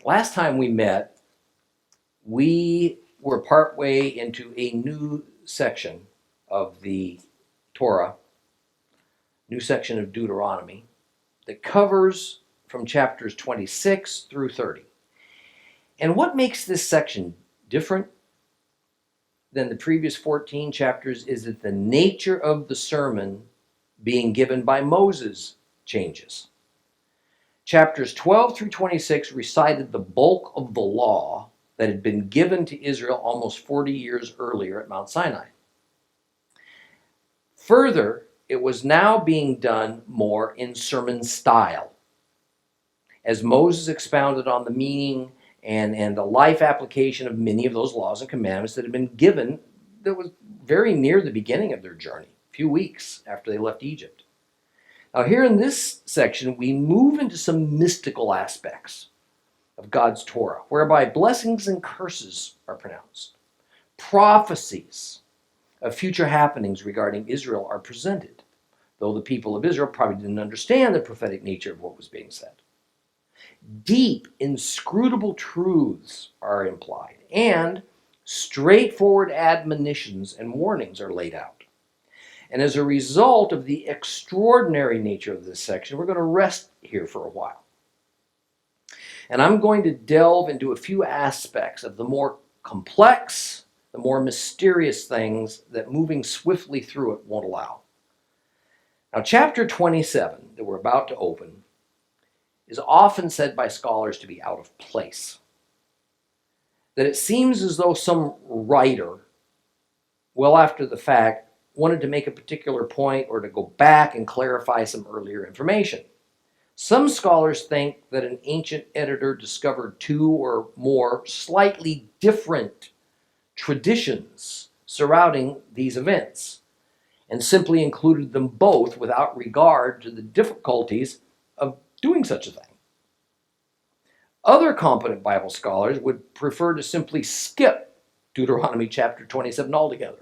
Last time we met, we were partway into a new section of the Torah, new section of Deuteronomy, that covers from chapters 26 through 30. And what makes this section different than the previous 14 chapters is that the nature of the sermon being given by Moses changes. Chapters 12 through 26 recited the bulk of the law that had been given to Israel almost 40 years earlier at Mount Sinai. Further, it was now being done more in sermon style, as Moses expounded on the meaning and the life application of many of those laws and commandments that had been given that was very near the beginning of their journey, a few weeks after they left Egypt. Now here in this section, we move into some mystical aspects of God's Torah, whereby blessings and curses are pronounced. Prophecies of future happenings regarding Israel are presented, though the people of Israel probably didn't understand the prophetic nature of what was being said. Deep, inscrutable truths are implied, and straightforward admonitions and warnings are laid out. And as a result of the extraordinary nature of this section, we're going to rest here for a while. And I'm going to delve into a few aspects of the more complex, the more mysterious things that moving swiftly through it won't allow. Now, chapter 27 that we're about to open is often said by scholars to be out of place. That it seems as though some writer, well after the fact, wanted to make a particular point or to go back and clarify some earlier information. Some scholars think that an ancient editor discovered two or more slightly different traditions surrounding these events and simply included them both without regard to the difficulties of doing such a thing. Other competent Bible scholars would prefer to simply skip Deuteronomy chapter 27 altogether,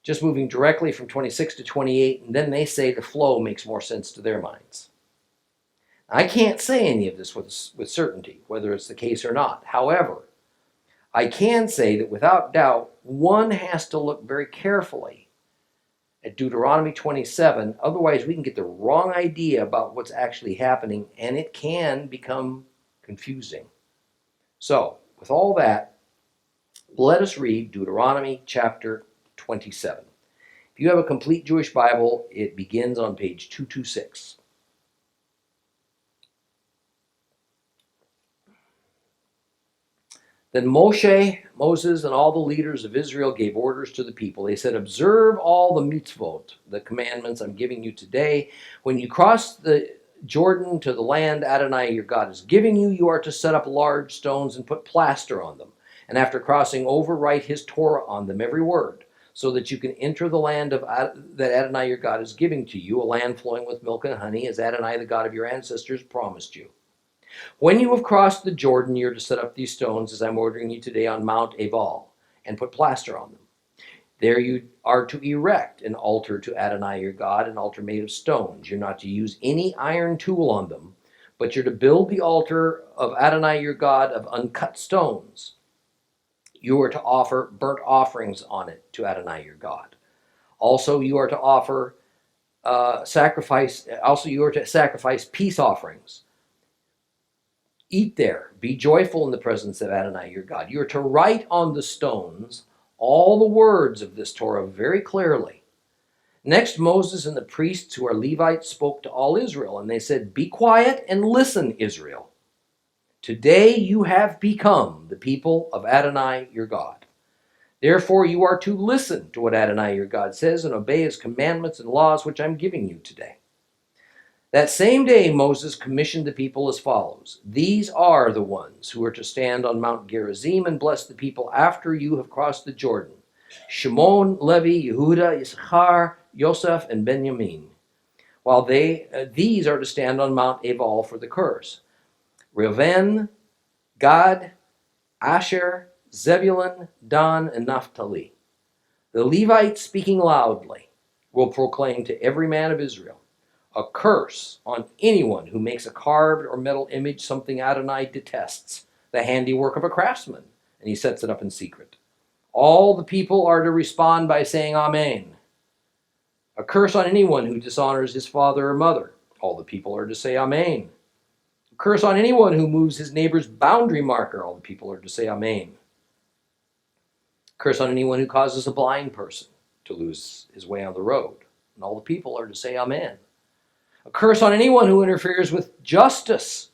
just moving directly from 26 to 28, and then they say the flow makes more sense to their minds. I can't say any of this with certainty, whether it's the case or not. However, I can say that without doubt, one has to look very carefully at Deuteronomy 27, otherwise we can get the wrong idea about what's actually happening, and it can become confusing. So, with all that, let us read Deuteronomy chapter 27. If you have a complete Jewish Bible, it begins on page 226. Then Moses, and all the leaders of Israel gave orders to the people. They said, observe all the mitzvot, the commandments I'm giving you today. When you cross the Jordan to the land Adonai your God is giving you, you are to set up large stones and put plaster on them. And after crossing over, write his Torah on them, every word, so that you can enter the land that Adonai your God is giving to you, a land flowing with milk and honey, as Adonai the God of your ancestors promised you. When you have crossed the Jordan, you are to set up these stones, as I'm ordering you today, on Mount Ebal, and put plaster on them. There you are to erect an altar to Adonai your God, an altar made of stones. You're not to use any iron tool on them, but you're to build the altar of Adonai your God of uncut stones. You are to offer burnt offerings on it to Adonai your God. Also, you are to offer sacrifice peace offerings. Eat there, be joyful in the presence of Adonai your God. You are to write on the stones all the words of this Torah very clearly. Next, Moses and the priests who are Levites spoke to all Israel, and they said, be quiet and listen, Israel. Today you have become the people of Adonai your God. Therefore you are to listen to what Adonai your God says and obey his commandments and laws which I'm giving you today. That same day Moses commissioned the people as follows. These are the ones who are to stand on Mount Gerizim and bless the people after you have crossed the Jordan. Shimon, Levi, Yehuda, Issachar, Yosef, and Benjamin. While these are to stand on Mount Ebal for the curse. Reuven, Gad, Asher, Zebulun, Dan, and Naphtali. The Levites, speaking loudly, will proclaim to every man of Israel, A curse on anyone who makes a carved or metal image, something Adonai detests, the handiwork of a craftsman, and he sets it up in secret. All the people are to respond by saying Amen. A curse on anyone who dishonors his father or mother. All the people are to say Amen. A curse on anyone who moves his neighbor's boundary marker. All the people are to say Amen. A curse on anyone who causes a blind person to lose his way on the road. And all the people are to say Amen. A curse on anyone who interferes with justice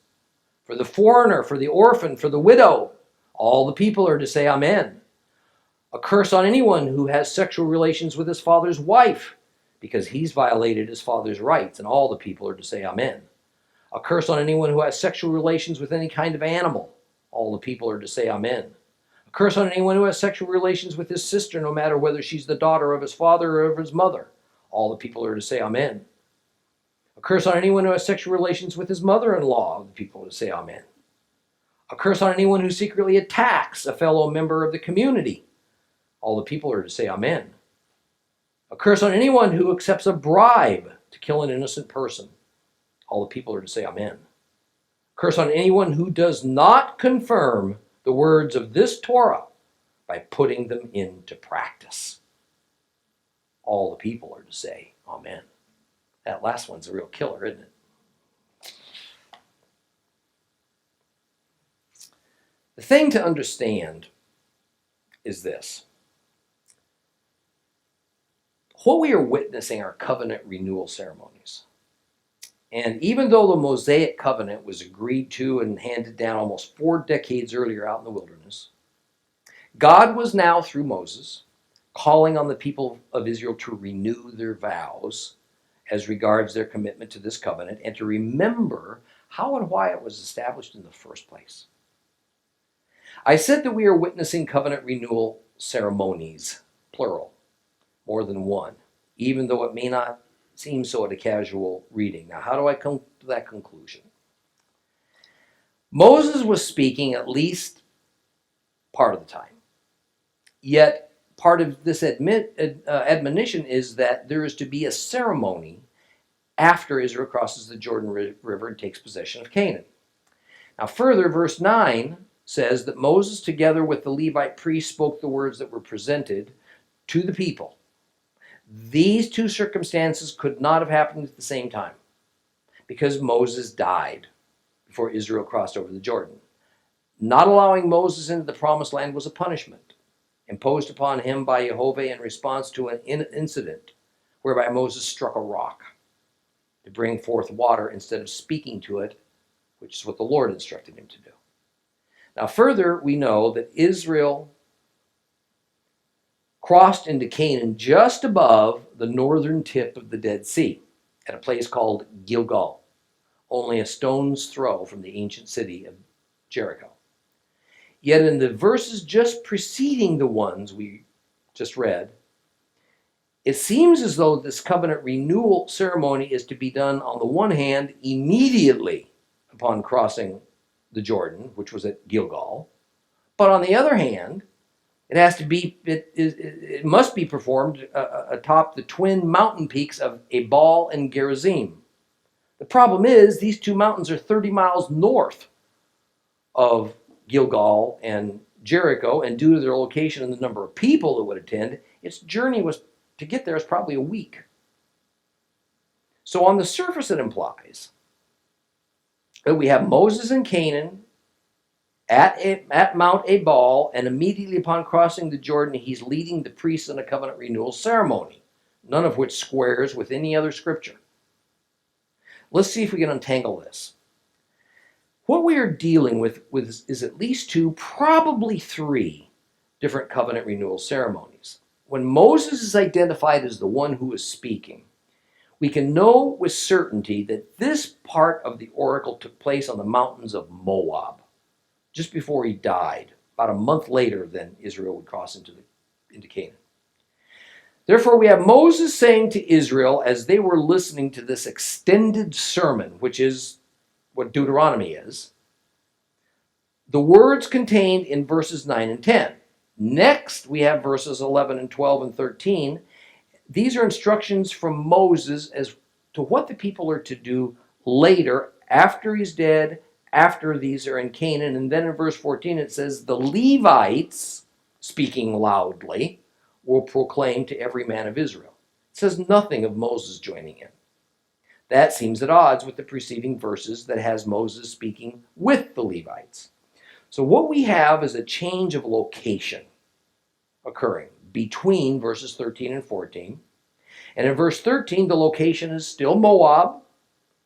for the foreigner, for the orphan, for the widow. All the people are to say Amen. A curse on anyone who has sexual relations with his father's wife, because he's violated his father's rights, and all the people are to say Amen. A curse on anyone who has sexual relations with any kind of animal. All the people are to say Amen. A curse on anyone who has sexual relations with his sister, no matter whether she's the daughter of his father or of his mother. All the people are to say Amen. A curse on anyone who has sexual relations with his mother-in-law. All the people are to say Amen. A curse on anyone who secretly attacks a fellow member of the community. All the people are to say Amen. A curse on anyone who accepts a bribe to kill an innocent person. All the people are to say Amen. A curse on anyone who does not confirm the words of this Torah by putting them into practice. All the people are to say Amen. That last one's a real killer, isn't it? The thing to understand is this. What we are witnessing are covenant renewal ceremonies. And even though the Mosaic Covenant was agreed to and handed down almost 4 decades earlier out in the wilderness, God was now, through Moses, calling on the people of Israel to renew their vows as regards their commitment to this covenant and to remember how and why it was established in the first place. I said that we are witnessing covenant renewal ceremonies, plural, more than one, even though it may not seem so at a casual reading. Now, how do I come to that conclusion? Moses was speaking at least part of the time. Yet, part of this admonition is that there is to be a ceremony after Israel crosses the Jordan River and takes possession of Canaan. Now, further, verse 9 says that Moses, together with the Levite priests, spoke the words that were presented to the people. These 2 circumstances could not have happened at the same time because Moses died before Israel crossed over the Jordan. Not allowing Moses into the promised land was a punishment imposed upon him by Jehovah in response to an incident whereby Moses struck a rock to bring forth water instead of speaking to it, which is what the Lord instructed him to do. Now, further, we know that Israel crossed into Canaan just above the northern tip of the Dead Sea at a place called Gilgal, only a stone's throw from the ancient city of Jericho. Yet in the verses just preceding the ones we just read, it seems as though this covenant renewal ceremony is to be done, on the one hand, immediately upon crossing the Jordan, which was at Gilgal, but on the other hand, it must be performed atop the twin mountain peaks of Ebal and Gerizim. The problem is these 2 mountains are 30 miles north of Gilgal and Jericho, and due to their location and the number of people that would attend, its journey to get there is probably a week. So on the surface it implies that we have Moses in Canaan at Mount Ebal, and immediately upon crossing the Jordan, he's leading the priests in a covenant renewal ceremony, none of which squares with any other scripture. Let's see if we can untangle this. What we are dealing with is at least 2, probably 3 different covenant renewal ceremonies. When Moses is identified as the one who is speaking, we can know with certainty that this part of the oracle took place on the mountains of Moab, just before he died, about a month later than Israel would cross into Canaan. Therefore, we have Moses saying to Israel, as they were listening to this extended sermon, which is what Deuteronomy is, the words contained in verses 9 and 10. Next, we have verses 11 and 12 and 13. These are instructions from Moses as to what the people are to do later, after he's dead, after these are in Canaan. And then in verse 14 it says, the Levites, speaking loudly, will proclaim to every man of Israel. It says nothing of Moses joining in. That seems at odds with the preceding verses that has Moses speaking with the Levites. So what we have is a change of location occurring between verses 13 and 14. And in verse 13, the location is still Moab,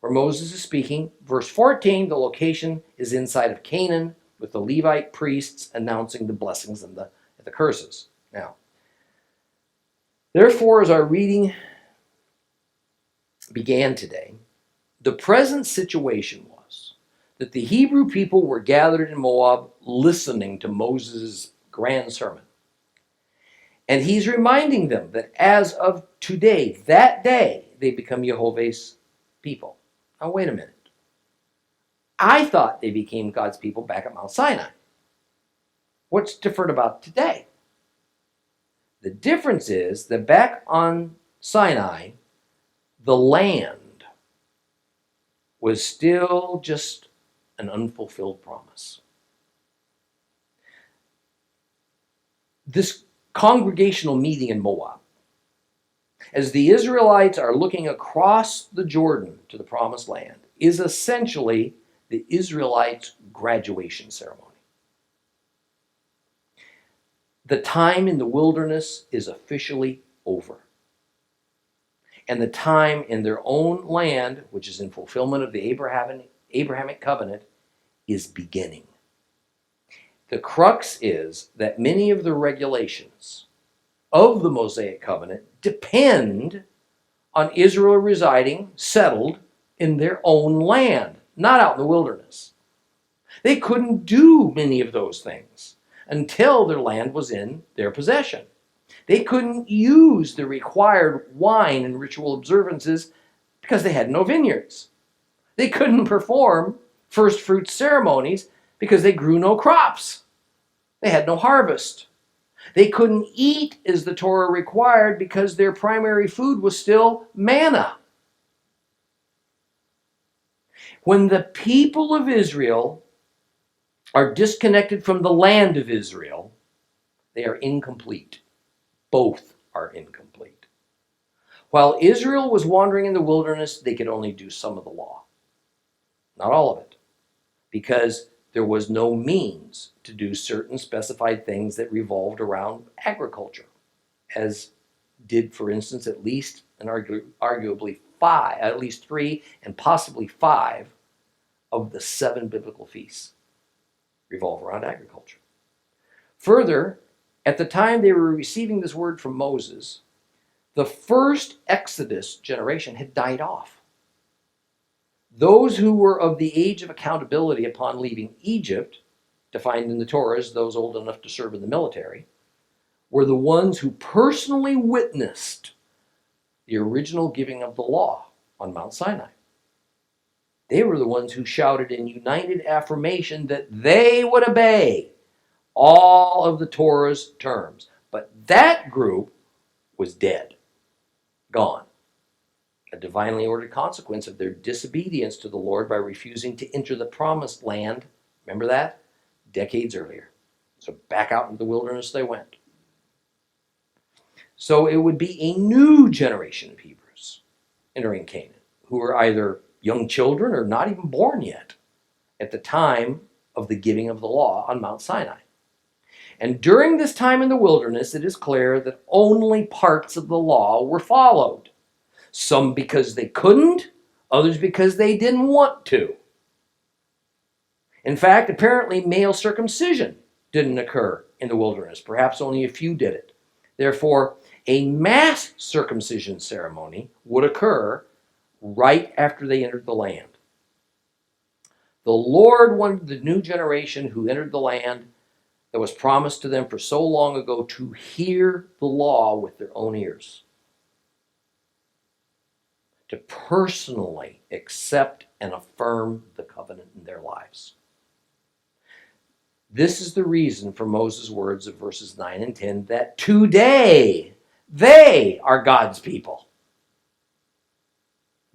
where Moses is speaking. Verse 14, the location is inside of Canaan, with the Levite priests announcing the blessings and the curses. Now, therefore, as our reading began today, the present situation was that the Hebrew people were gathered in Moab listening to Moses' grand sermon. And he's reminding them that as of today, that day, they become Jehovah's people. Now, wait a minute. I thought they became God's people back at Mount Sinai. What's different about today? The difference is that back on Sinai, the land was still just an unfulfilled promise. This congregational meeting in Moab, as the Israelites are looking across the Jordan to the promised land, is essentially the Israelites' graduation ceremony. The time in the wilderness is officially over. And the time in their own land, which is in fulfillment of the Abrahamic covenant, is beginning. The crux is that many of the regulations of the Mosaic Covenant depend on Israel residing, settled in their own land, not out in the wilderness. They couldn't do many of those things until their land was in their possession. They couldn't use the required wine and ritual observances because they had no vineyards. They couldn't perform first fruit ceremonies because they grew no crops. They had no harvest. They couldn't eat as the Torah required because their primary food was still manna. When the people of Israel are disconnected from the land of Israel, they are incomplete. Both are incomplete. While Israel was wandering in the wilderness, they could only do some of the law. Not all of it. Because there was no means to do certain specified things that revolved around agriculture, as did, for instance, at least and arguably at least 3 and possibly 5 of the 7 biblical feasts revolve around agriculture. Further, at the time they were receiving this word from Moses, the first Exodus generation had died off. Those who were of the age of accountability upon leaving Egypt, defined in the Torah as those old enough to serve in the military, were the ones who personally witnessed the original giving of the law on Mount Sinai. They were the ones who shouted in united affirmation that they would obey all of the Torah's terms. But that group was dead, gone. A divinely ordered consequence of their disobedience to the Lord by refusing to enter the promised land. Remember that? Decades earlier. So back out into the wilderness they went. So it would be a new generation of Hebrews entering Canaan, who were either young children or not even born yet at the time of the giving of the law on Mount Sinai. And during this time in the wilderness, it is clear that only parts of the law were followed. Some because they couldn't, others because they didn't want to. In fact, apparently male circumcision didn't occur in the wilderness. Perhaps only a few did it. Therefore, a mass circumcision ceremony would occur right after they entered the land. The Lord wanted the new generation who entered the land that was promised to them for so long ago to hear the law with their own ears, to personally accept and affirm the covenant in their lives. This is the reason for Moses' words of verses 9 and 10 that today they are God's people.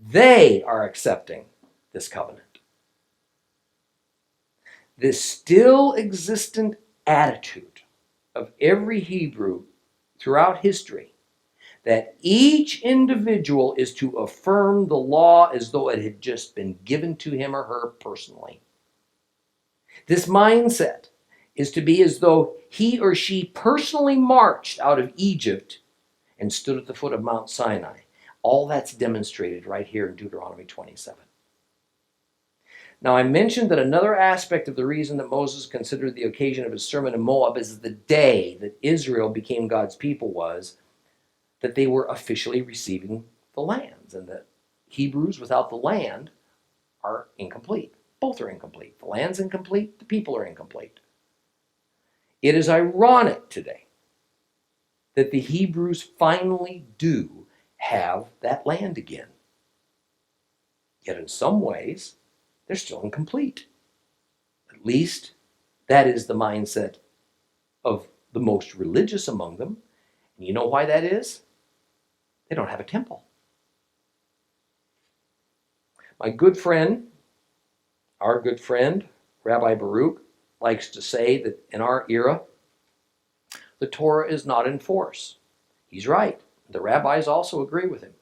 They are accepting this covenant. This still existent attitude of every Hebrew throughout history, that each individual is to affirm the law as though it had just been given to him or her personally. This mindset is to be as though he or she personally marched out of Egypt and stood at the foot of Mount Sinai. All that's demonstrated right here in Deuteronomy 27. Now, I mentioned that another aspect of the reason that Moses considered the occasion of his sermon in Moab as the day that Israel became God's people was that they were officially receiving the lands, and that Hebrews without the land are incomplete. Both are incomplete. The land's incomplete, the people are incomplete. It is ironic today that the Hebrews finally do have that land again. Yet in some ways, they're still incomplete. At least that is the mindset of the most religious among them. And you know why that is? They don't have a temple. My good friend, our good friend, Rabbi Baruch, likes to say that in our era, the Torah is not in force. He's right. The rabbis also agree with him.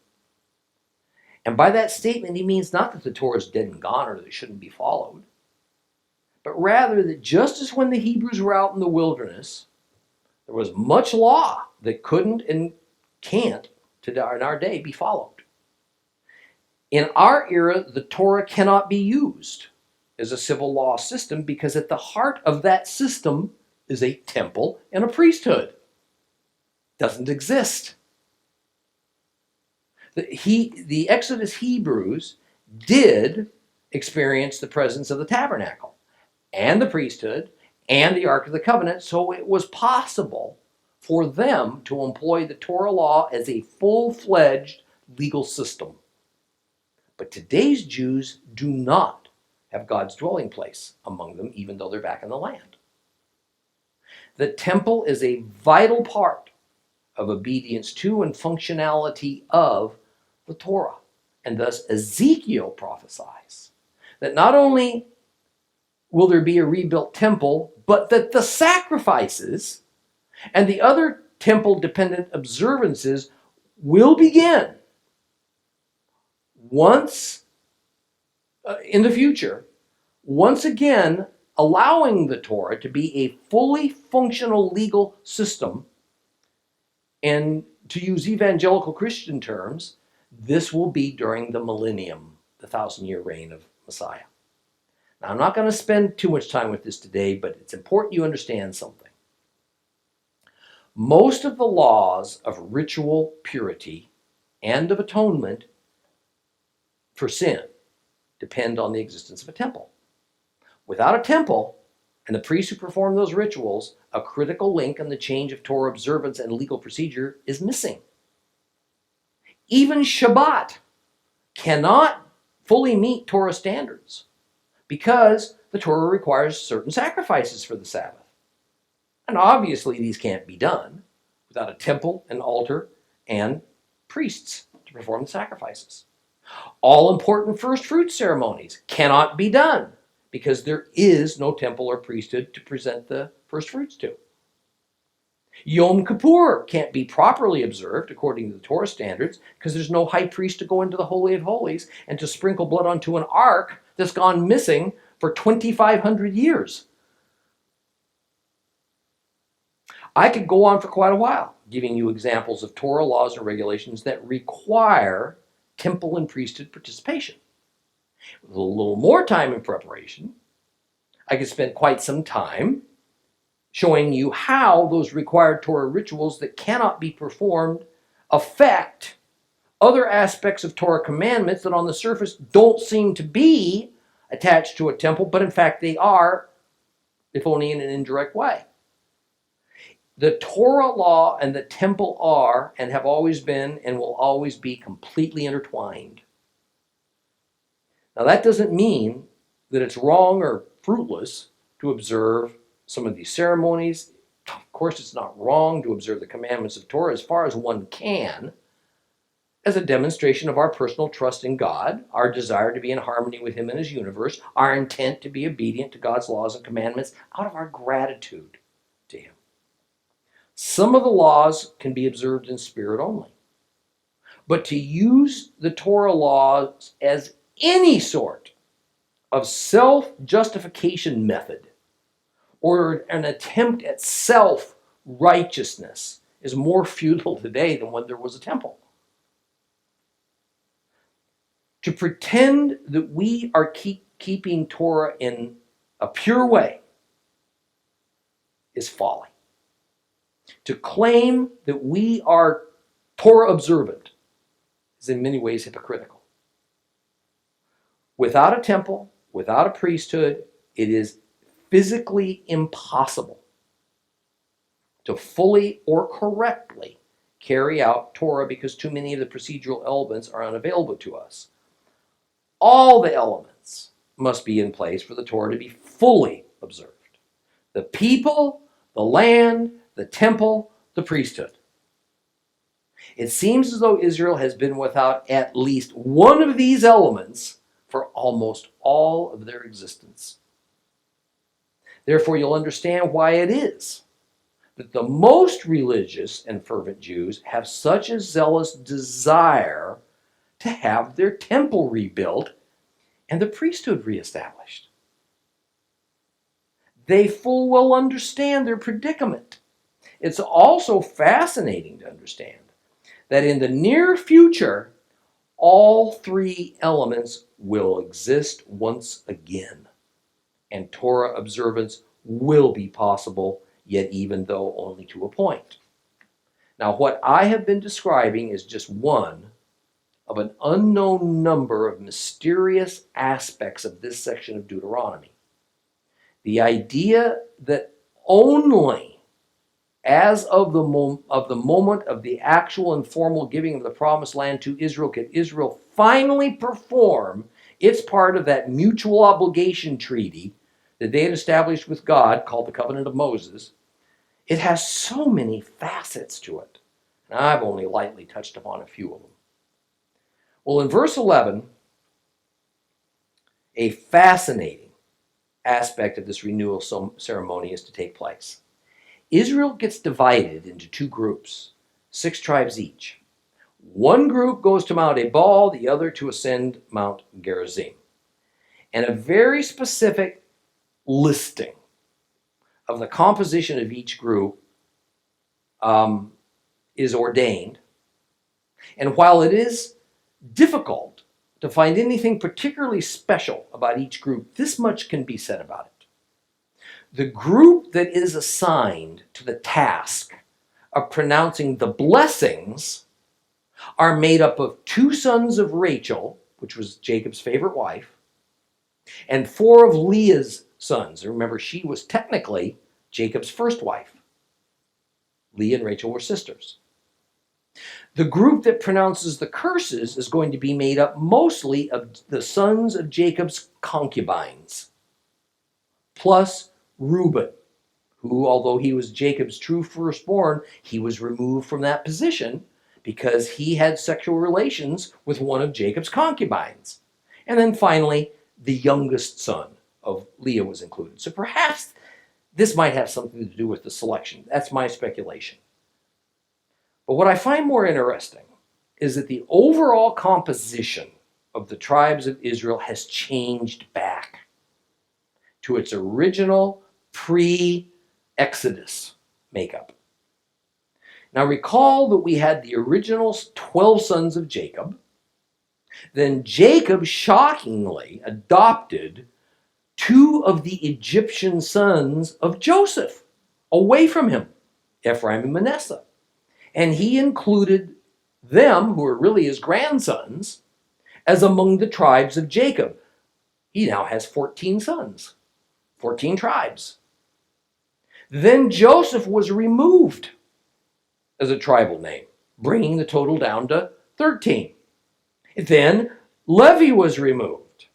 And by that statement, he means not that the Torah is dead and gone or that it shouldn't be followed, but rather that just as when the Hebrews were out in the wilderness, there was much law that couldn't and can't, in our day, be followed. In our era, the Torah cannot be used as a civil law system because at the heart of that system is a temple and a priesthood. Doesn't exist. The Exodus Hebrews did experience the presence of the tabernacle and the priesthood and the Ark of the Covenant, so it was possible for them to employ the Torah law as a full-fledged legal system. But today's Jews do not have God's dwelling place among them, even though they're back in the land. The temple is a vital part of obedience to and functionality of the Torah. And thus Ezekiel prophesies that not only will there be a rebuilt temple, but that the sacrifices and the other temple-dependent observances will begin once in the future, once again allowing the Torah to be a fully functional legal system. And to use evangelical Christian terms, this will be during the millennium, the 1,000-year reign of Messiah. Now, I'm not going to spend too much time with this today, but it's important you understand something. Most of the laws of ritual purity and of atonement for sin depend on the existence of a temple. Without a temple, and the priests who perform those rituals, a critical link in the change of Torah observance and legal procedure is missing. Even Shabbat cannot fully meet Torah standards because the Torah requires certain sacrifices for the Sabbath. And obviously these can't be done without a temple, an altar, and priests to perform the sacrifices. All important first fruit ceremonies cannot be done because there is no temple or priesthood to present the first fruits to. Yom Kippur can't be properly observed according to the Torah standards because there's no high priest to go into the Holy of Holies and to sprinkle blood onto an ark that's gone missing for 2,500 years. I could go on for quite a while giving you examples of Torah laws and regulations that require temple and priesthood participation. With a little more time in preparation, I could spend quite some time showing you how those required Torah rituals that cannot be performed affect other aspects of Torah commandments that on the surface don't seem to be attached to a temple, but in fact they are, if only in an indirect way. The Torah law and the temple are and have always been and will always be completely intertwined. Now that doesn't mean that it's wrong or fruitless to observe some of these ceremonies. Of course, it's not wrong to observe the commandments of Torah as far as one can, as a demonstration of our personal trust in God, our desire to be in harmony with Him and His universe, our intent to be obedient to God's laws and commandments out of our gratitude to Him. Some of the laws can be observed in spirit only. But to use the Torah laws as any sort of self-justification method or an attempt at self-righteousness is more futile today than when there was a temple. To pretend that we are keeping Torah in a pure way is folly. To claim that we are Torah observant is in many ways hypocritical. Without a temple, without a priesthood, it is physically impossible to fully or correctly carry out Torah because too many of the procedural elements are unavailable to us. All the elements must be in place for the Torah to be fully observed. The people, the land, the temple, the priesthood. It seems as though Israel has been without at least one of these elements for almost all of their existence. Therefore, you'll understand why it is that the most religious and fervent Jews have such a zealous desire to have their temple rebuilt and the priesthood reestablished. They full well understand their predicament. It's also fascinating to understand that in the near future, all three elements will exist once again, and Torah observance will be possible, yet even though only to a point. Now, what I have been describing is just one of an unknown number of mysterious aspects of this section of Deuteronomy. The idea that only as of the moment of the actual and formal giving of the promised land to Israel could Israel finally perform its part of that mutual obligation treaty that they had established with God, called the Covenant of Moses. It has so many facets to it, and I've only lightly touched upon a few of them. Well, in verse 11, a fascinating aspect of this renewal ceremony is to take place. Israel gets divided into two groups, 6 tribes each. One group goes to Mount Ebal, the other to ascend Mount Gerizim. And a very specific listing of the composition of each group is ordained. And while it is difficult to find anything particularly special about each group, this much can be said about it. The group that is assigned to the task of pronouncing the blessings are made up of 2 sons of Rachel, which was Jacob's favorite wife, and 4 of Leah's sons. Remember, she was technically Jacob's first wife. Leah and Rachel were sisters. The group that pronounces the curses is going to be made up mostly of the sons of Jacob's concubines, plus Reuben, who, although he was Jacob's true firstborn, he was removed from that position because he had sexual relations with one of Jacob's concubines. And then finally, the youngest son of Leah was included. So perhaps this might have something to do with the selection. That's my speculation. But what I find more interesting is that the overall composition of the tribes of Israel has changed back to its original pre-Exodus makeup. Now recall that we had the original 12 sons of Jacob. Then Jacob shockingly adopted 2 of the Egyptian sons of Joseph away from him, Ephraim and Manasseh. And he included them, who were really his grandsons, as among the tribes of Jacob. He now has 14 sons, 14 tribes. Then Joseph was removed as a tribal name, bringing the total down to 13. Then Levi was removed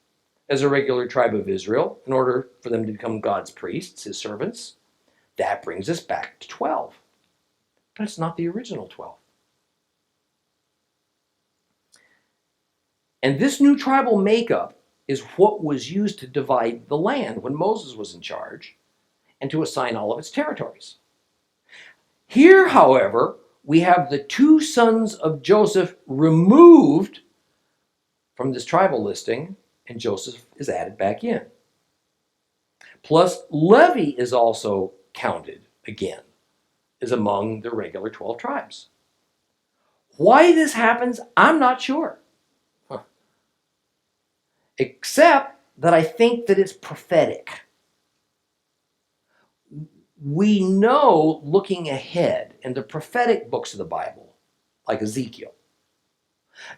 as a regular tribe of Israel in order for them to become God's priests, his servants. That brings us back to 12. But it's not the original 12. And this new tribal makeup is what was used to divide the land when Moses was in charge and to assign all of its territories. Here, however, we have the two sons of Joseph removed from this tribal listing, and Joseph is added back in. Plus, Levi is also counted again as among the regular 12 tribes. Why this happens, I'm not sure. Except that I think that it's prophetic. We know, looking ahead in the prophetic books of the Bible, like Ezekiel,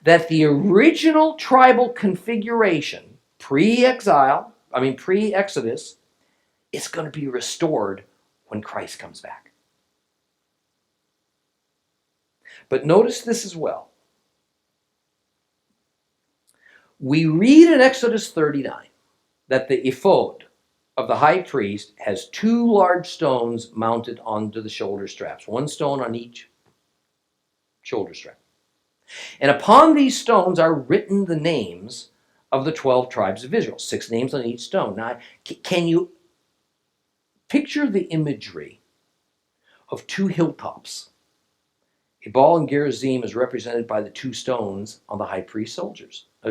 that the original tribal configuration, pre-Exodus, is going to be restored when Christ comes back. But notice this as well. We read in Exodus 39 that the ephod of the high priest has two large stones mounted onto the shoulder straps, one stone on each shoulder strap. And upon these stones are written the names of the 12 tribes of Israel, 6 names on each stone. Now, can you picture the imagery of two hilltops? Ebal and Gerizim is represented by the two stones on the high priest's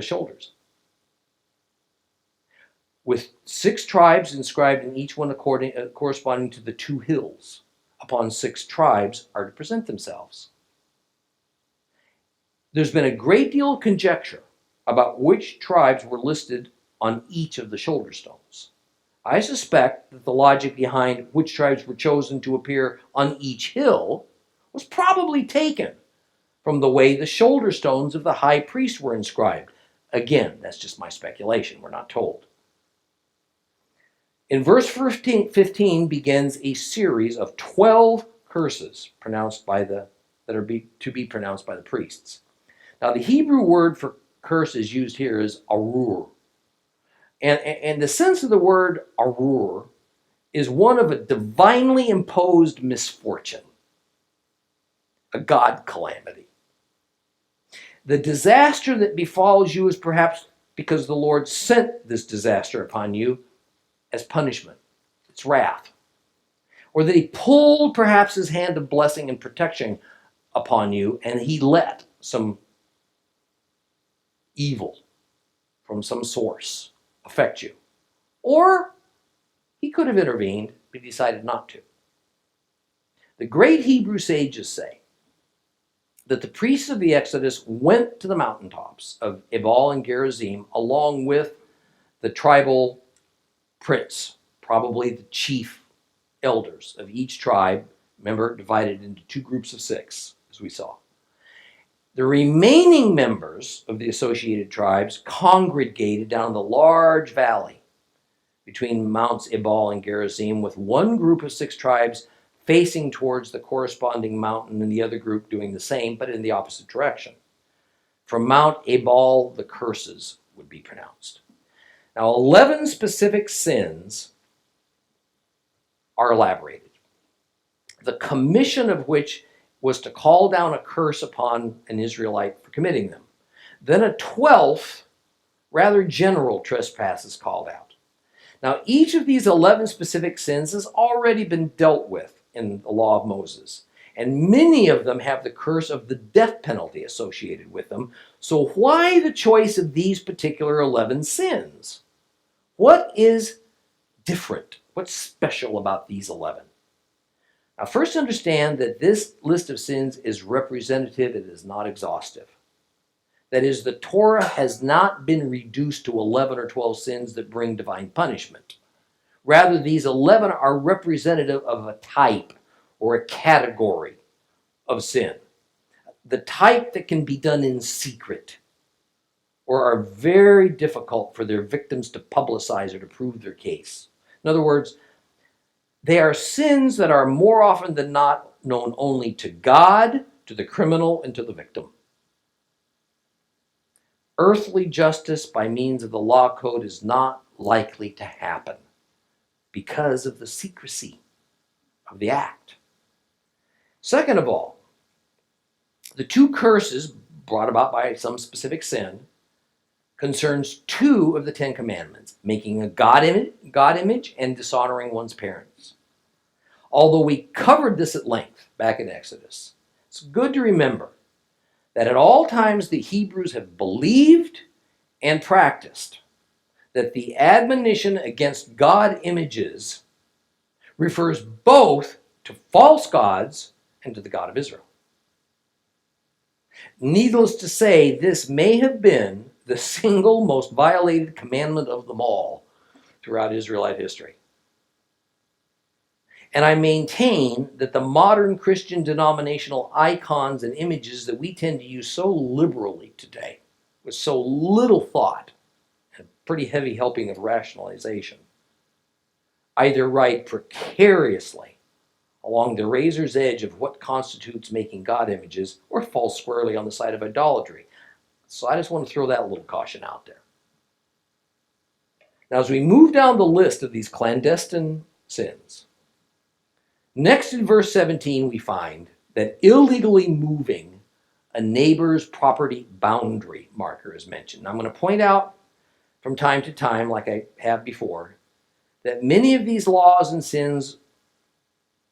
shoulders, with 6 tribes inscribed in each one corresponding to the 2 hills upon 6 tribes are to present themselves. There's been a great deal of conjecture about which tribes were listed on each of the shoulder stones. I suspect that the logic behind which tribes were chosen to appear on each hill was probably taken from the way the shoulder stones of the high priest were inscribed. Again, that's just my speculation. We're not told. In verse 15 begins a series of 12 curses that are to be pronounced by the priests. Now, the Hebrew word for curse is used here is arur. And the sense of the word arur is one of a divinely imposed misfortune, a God calamity. The disaster that befalls you is perhaps because the Lord sent this disaster upon you as punishment. It's wrath. Or that he pulled perhaps his hand of blessing and protection upon you, and he let some evil from some source affect you. Or he could have intervened, but he decided not to. The great Hebrew sages say that the priests of the Exodus went to the mountaintops of Ebal and Gerizim along with the tribal prince, probably the chief elders of each tribe, remember, divided into 2 groups of 6, as we saw. The remaining members of the associated tribes congregated down the large valley between Mounts Ebal and Gerizim, with one group of 6 tribes facing towards the corresponding mountain and the other group doing the same, but in the opposite direction. From Mount Ebal, the curses would be pronounced. Now, 11 specific sins are elaborated, the commission of which was to call down a curse upon an Israelite for committing them. Then a 12th, rather general trespass is called out. Now, each of these 11 specific sins has already been dealt with in the law of Moses, and many of them have the curse of the death penalty associated with them. So why the choice of these particular 11 sins? What is different? What's special about these 11? Now, first understand that this list of sins is representative, it is not exhaustive. That is, the Torah has not been reduced to 11 or 12 sins that bring divine punishment. Rather, these 11 are representative of a type or a category of sin. The type that can be done in secret or are very difficult for their victims to publicize or to prove their case. In other words, they are sins that are more often than not known only to God, to the criminal, and to the victim. Earthly justice by means of the law code is not likely to happen because of the secrecy of the act. Second of all, the 2 curses brought about by some specific sin concerns two of the Ten Commandments, making a God image and dishonoring one's parents. Although we covered this at length back in Exodus, it's good to remember that at all times the Hebrews have believed and practiced that the admonition against God images refers both to false gods and to the God of Israel. Needless to say, this may have been the single most violated commandment of them all throughout Israelite history. And I maintain that the modern Christian denominational icons and images that we tend to use so liberally today, with so little thought and pretty heavy helping of rationalization, either ride precariously along the razor's edge of what constitutes making God images or fall squarely on the side of idolatry. So I just want to throw that little caution out there. Now, as we move down the list of these clandestine sins, next in verse 17, we find that illegally moving a neighbor's property boundary marker is mentioned. Now, I'm going to point out from time to time, like I have before, that many of these laws and sins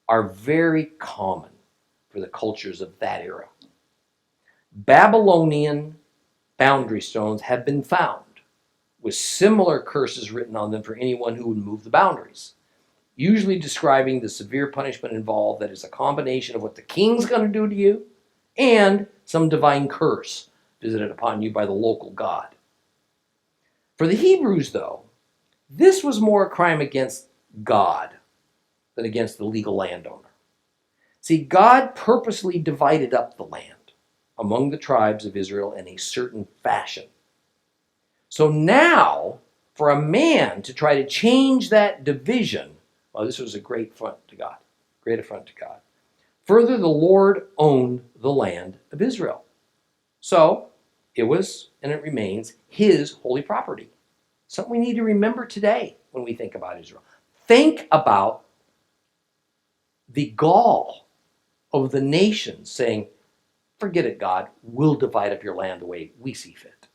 are very common for the cultures of that era. Babylonian boundary stones have been found with similar curses written on them for anyone who would move the boundaries, usually describing the severe punishment involved that is a combination of what the king's going to do to you and some divine curse visited upon you by the local god. For the Hebrews, though, this was more a crime against God than against the legal landowner. See, God purposely divided up the land among the tribes of Israel in a certain fashion. So now, for a man to try to change that division, well, this was a great affront to God. Great affront to God. Further, the Lord owned the land of Israel. So, it was, and it remains, his holy property. Something we need to remember today when we think about Israel. Think about the gall of the nations saying, forget it, God, we'll divide up your land the way we see fit.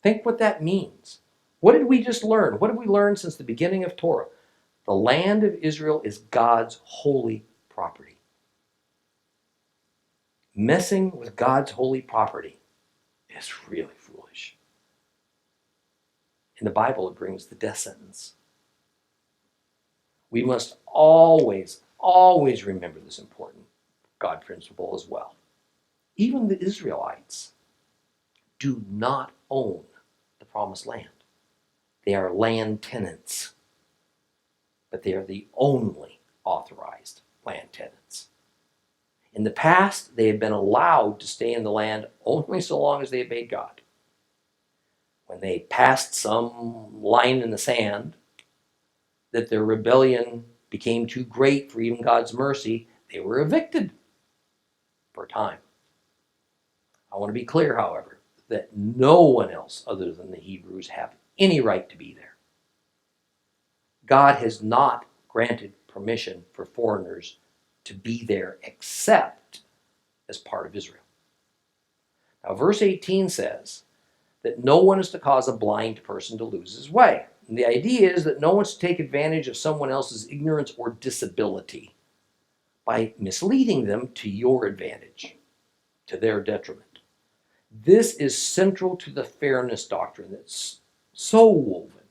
Think what that means. What did we just learn? What have we learned since the beginning of Torah? The land of Israel is God's holy property. Messing with God's holy property is really foolish. In the Bible, it brings the death sentence. We must always, always remember this important God principle as well. Even the Israelites do not own the promised land. They are land tenants, but they are the only authorized land tenants. In the past, they have been allowed to stay in the land only so long as they obeyed God. When they passed some line in the sand that their rebellion became too great for even God's mercy, they were evicted for a time. I want to be clear, however, that no one else other than the Hebrews have any right to be there. God has not granted permission for foreigners to be there except as part of Israel. Now, verse 18 says that no one is to cause a blind person to lose his way. And the idea is that no one's to take advantage of someone else's ignorance or disability by misleading them to your advantage, to their detriment. This is central to the fairness doctrine that's so woven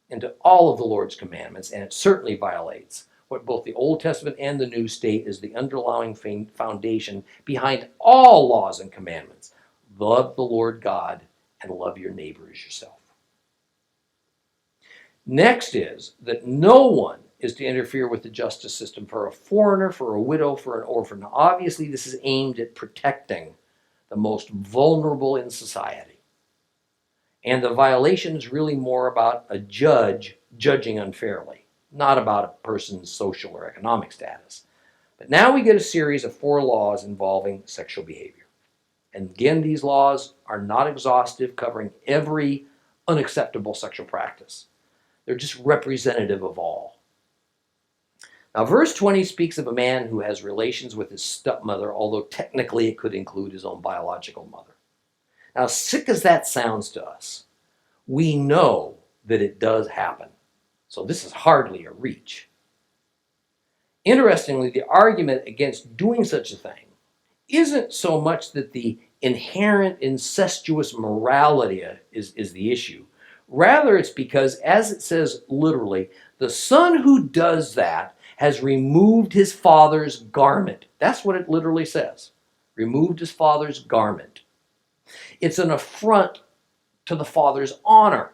into all of the Lord's commandments, and it certainly violates what both the Old Testament and the New state is the underlying foundation behind all laws and commandments. Love the Lord God and love your neighbor as yourself. Next is that no one is to interfere with the justice system for a foreigner, for a widow, for an orphan. Now, obviously, this is aimed at protecting the most vulnerable in society. And the violation is really more about a judge judging unfairly, not about a person's social or economic status. But now we get a series of 4 laws involving sexual behavior. And again, these laws are not exhaustive, covering every unacceptable sexual practice. They're just representative of all. Now, verse 20 speaks of a man who has relations with his stepmother, although technically it could include his own biological mother. Now, sick as that sounds to us, we know that it does happen. So this is hardly a reach. Interestingly, the argument against doing such a thing isn't so much that the inherent incestuous morality is the issue. Rather, it's because, as it says literally, the son who does that has removed his father's garment. That's what it literally says. Removed his father's garment. It's an affront to the father's honor.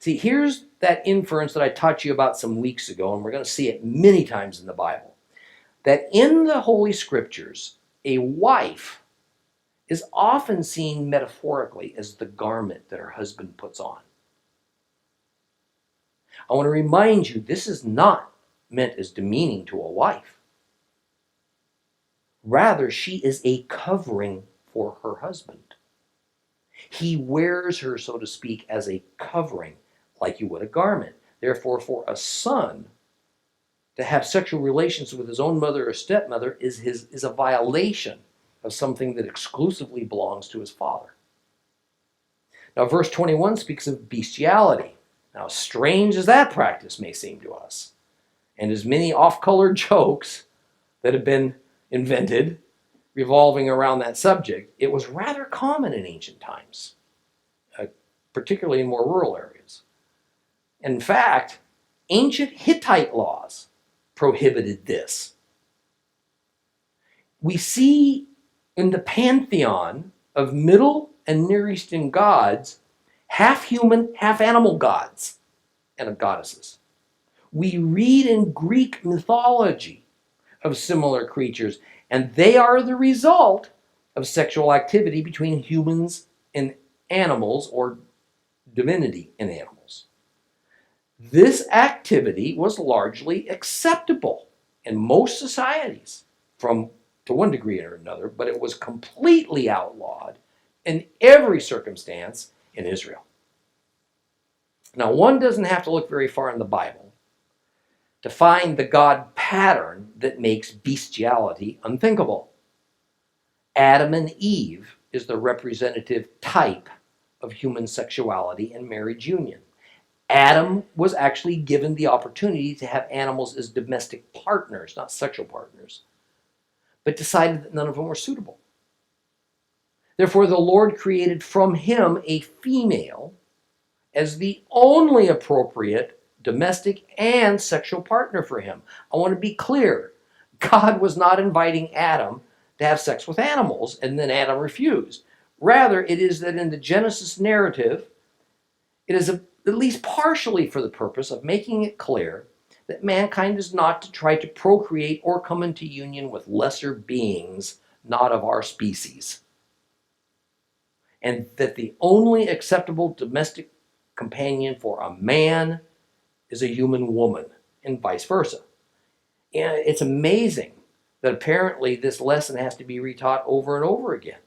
See, here's that inference that I taught you about some weeks ago, and we're going to see it many times in the Bible. That in the Holy Scriptures, a wife is often seen metaphorically as the garment that her husband puts on. I want to remind you, this is not meant as demeaning to a wife. Rather, she is a covering for her husband. He wears her, so to speak, as a covering, like you would a garment. Therefore, for a son to have sexual relations with his own mother or stepmother is a violation of something that exclusively belongs to his father. Now, verse 21 speaks of bestiality. Now, strange as that practice may seem to us, and as many off-color jokes that have been invented revolving around that subject, it was rather common in ancient times, particularly in more rural areas. In fact, ancient Hittite laws prohibited this. We see in the pantheon of Middle and Near Eastern gods, half human, half animal gods and goddesses. We read in Greek mythology of similar creatures, and they are the result of sexual activity between humans and animals, or divinity and animals. This activity was largely acceptable in most societies, to one degree or another, but it was completely outlawed in every circumstance in Israel. Now, one doesn't have to look very far in the Bible to find the God pattern that makes bestiality unthinkable. Adam and Eve is the representative type of human sexuality and marriage union. Adam was actually given the opportunity to have animals as domestic partners, not sexual partners, but decided that none of them were suitable. Therefore, the Lord created from him a female as the only appropriate domestic and sexual partner for him. I want to be clear. God was not inviting Adam to have sex with animals, and then Adam refused. Rather, it is that in the Genesis narrative, it is at least partially for the purpose of making it clear that mankind is not to try to procreate or come into union with lesser beings not of our species, and that the only acceptable domestic companion for a man is a human woman, and vice versa. And it's amazing that apparently this lesson has to be retaught over and over again,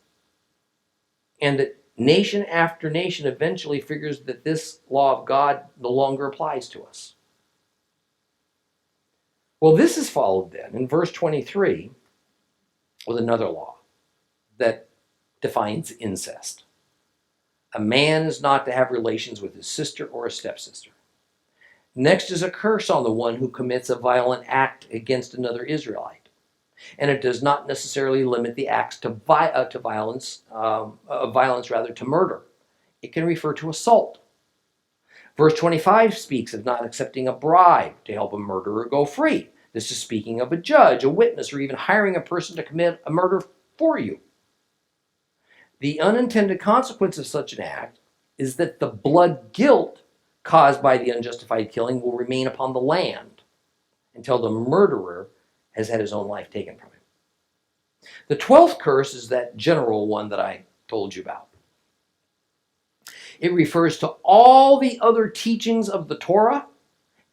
and that nation after nation eventually figures that this law of God no longer applies to us. Well, this is followed then in verse 23 with another law that defines incest. A man is not to have relations with his sister or a stepsister. Next is a curse on the one who commits a violent act against another Israelite. And it does not necessarily limit the acts to violence, to murder. It can refer to assault. Verse 25 speaks of not accepting a bribe to help a murderer go free. This is speaking of a judge, a witness, or even hiring a person to commit a murder for you. The unintended consequence of such an act is that the blood guilt caused by the unjustified killing will remain upon the land until the murderer has had his own life taken from him. The 12th curse is that general one that I told you about. It refers to all the other teachings of the Torah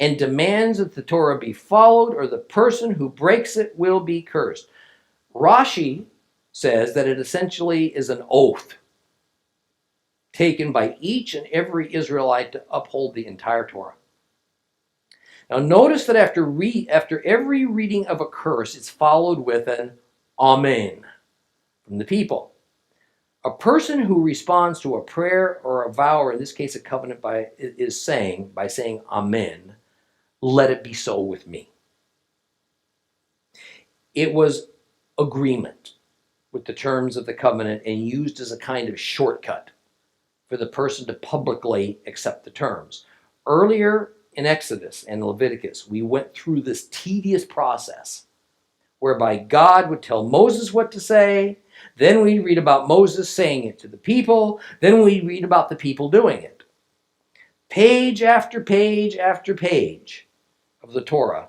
and demands that the Torah be followed, or the person who breaks it will be cursed. Rashi says that it essentially is an oath taken by each and every Israelite to uphold the entire Torah. Now notice that after every reading of a curse, it's followed with an Amen from the people. A person who responds to a prayer or a vow, or in this case a covenant, by saying Amen, let it be so with me. It was agreement with the terms of the covenant and used as a kind of shortcut for the person to publicly accept the terms. Earlier in Exodus and Leviticus, we went through this tedious process whereby God would tell Moses what to say, then we read about Moses saying it to the people, then we read about the people doing it. Page after page after page of the Torah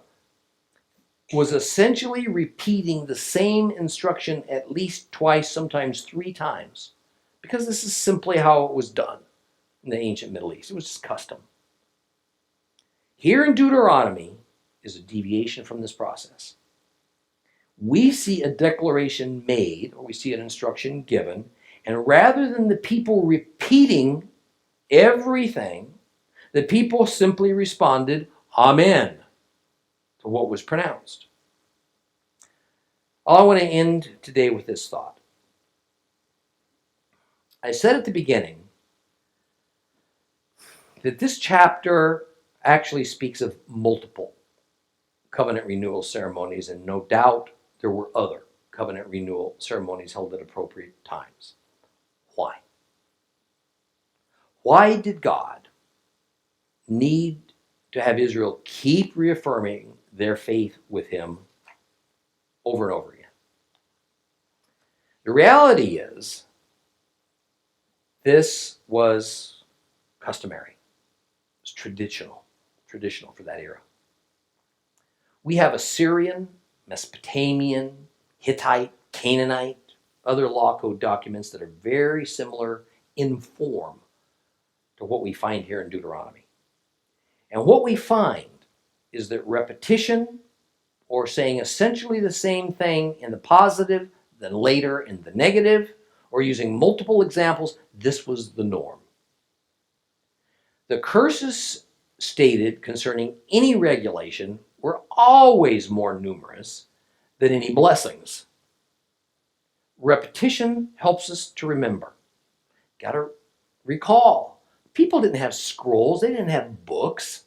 was essentially repeating the same instruction at least twice, sometimes 3 times, because this is simply how it was done in the ancient Middle East. It was just custom. Here in Deuteronomy is a deviation from this process. We see a declaration made, or we see an instruction given, and rather than the people repeating everything, the people simply responded, Amen, to what was pronounced. I want to end today with this thought. I said at the beginning that this chapter actually speaks of multiple covenant renewal ceremonies, and no doubt there were other covenant renewal ceremonies held at appropriate times. Why? Why did God need to have Israel keep reaffirming their faith with him over and over again? The reality is, this was customary. It was traditional for that era. We have Assyrian, Mesopotamian, Hittite, Canaanite, other law code documents that are very similar in form to what we find here in Deuteronomy. And what we find is that repetition, or saying essentially the same thing in the positive, then later in the negative, or using multiple examples, this was the norm. The curses stated concerning any regulation were always more numerous than any blessings. Repetition helps us to remember. Got to recall. People didn't have scrolls, they didn't have books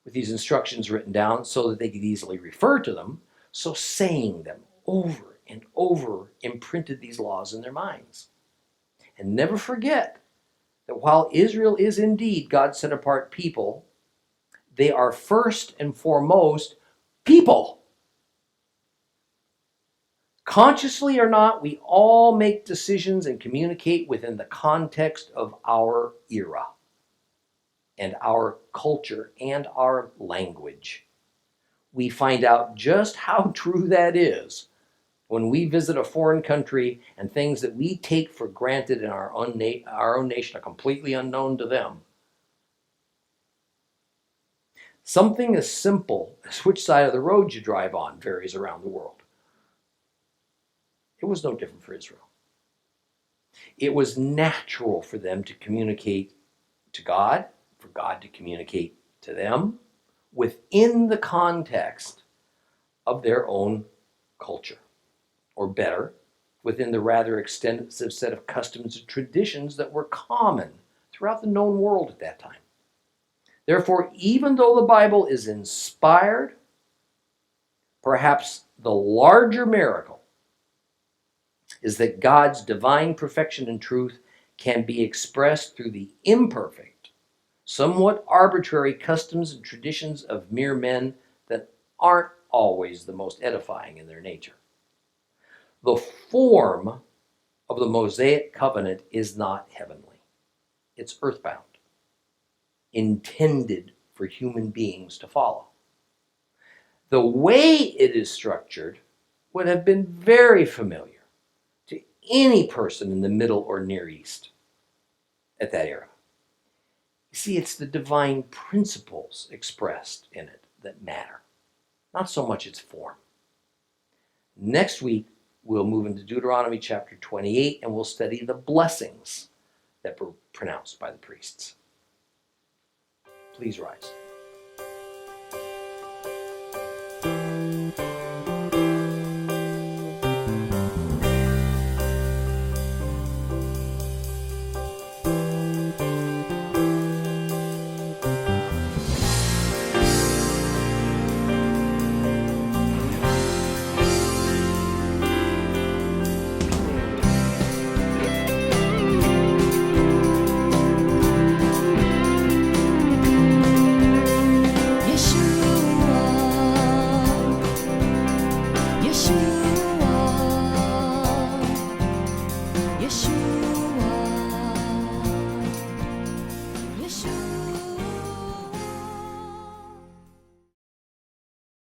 with these instructions written down so that they could easily refer to them. So saying them over and over imprinted these laws in their minds. And never forget that while Israel is indeed God's set apart people, they are first and foremost people. Consciously or not, we all make decisions and communicate within the context of our era and our culture and our language. We find out just how true that is when we visit a foreign country and things that we take for granted in our own nation are completely unknown to them. Something as simple as which side of the road you drive on varies around the world. It was no different for Israel. It was natural for them to communicate to God, for God to communicate to them within the context of their own culture. Or better, within the rather extensive set of customs and traditions that were common throughout the known world at that time. Therefore, even though the Bible is inspired, perhaps the larger miracle is that God's divine perfection and truth can be expressed through the imperfect, somewhat arbitrary customs and traditions of mere men that aren't always the most edifying in their nature. The form of the Mosaic Covenant is not heavenly. It's earthbound, intended for human beings to follow. The way it is structured would have been very familiar to any person in the Middle or Near East at that era. You see, it's the divine principles expressed in it that matter, not so much its form. Next week, we'll move into Deuteronomy chapter 28, and we'll study the blessings that were pronounced by the priests. Please rise. YHWH.